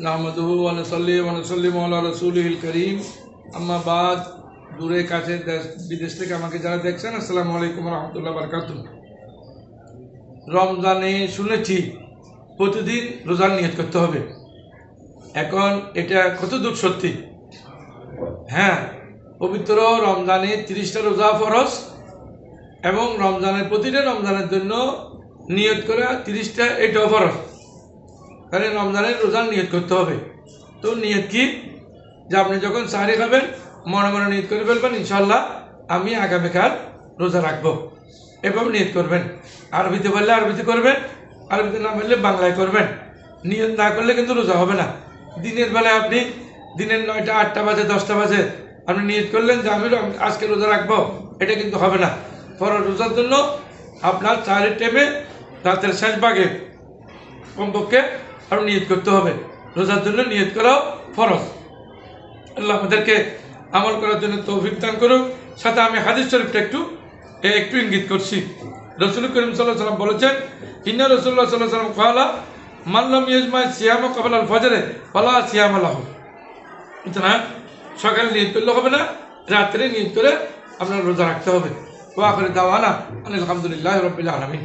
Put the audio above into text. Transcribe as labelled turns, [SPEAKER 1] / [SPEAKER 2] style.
[SPEAKER 1] নাহমাদুহু ওয়া নুসাল্লি ওয়া নুসাল্লিমু আলা রাসূলিল কারীম আম্মা বাদ। দূরে কাছে দেশ বিদেশ থেকে আমাকে যারা দেখছেন, আসসালামু আলাইকুম ওয়া রাহমাতুল্লাহি ওয়া বারাকাতুহু। রমজানে শুনেছি প্রতিদিন রোজার নিয়ত করতে হবে। এখন এটা কতদূর সত্যি? হ্যাঁ, পবিত্র রমজানে 30টা রোজা ফরজ এবং প্রতিটা রমজানের জন্য নিয়ত করা 30টা, এটাও ফরজ। তাহলে রমজানের রোজার নিয়ত করতে হবে। তো নিয়ত কি? যে আপনি যখন সাহারি খাবেন মনে মনে নিয়ত করে ফেলবেন, ইনশাল্লাহ আমি আগামীকাল রোজা রাখবো, এভাবে নিয়ত করবেন। আরবিতে বললে আরবিতে করবেন, আরবিতে না বললে বাংলায় করবেন। নিয়ত না করলে কিন্তু রোজা হবে না। দিনের বেলায় আপনি দিনের 9টা 8টা বাজে 10টা বাজে আপনি নিয়ত করলেন যে আমি আজকে রোজা রাখবো, এটা কিন্তু হবে না। ফরজ রোজার জন্য আপনার চারের টাইমে রাতের শেষ ভাগে কমপক্ষে আরও নিয়ত করতে হবে। রোজার জন্য নিয়ত করাও ফরজ। আল্লাহ আমাদেরকে আমল করার জন্য তৌফিক দান করুক। সাথে আমি হাদিস শরীফটা একটু ইঙ্গিত করছি। রাসূল করিম সাল্লাল্লাহু আলাইহি ওয়াসাল্লাম বলেছেন, ইন্না রাসূলুল্লাহ সাল্লাল্লাহু আলাইহি ওয়াসাল্লাম ক্বালা মান লাম ইয়াজমা সিয়ামা ক্বাবলা আল ফজর ফালা সিয়ামা লাহু। না, সকালে নিয়ত করলে হবে না, রাত্রে নিয়ত করে আপনার রোজা রাখতে হবে। ওয়া আখিরু দাওয়ানা আলহামদুলিল্লাহি রাব্বিল আলামিন।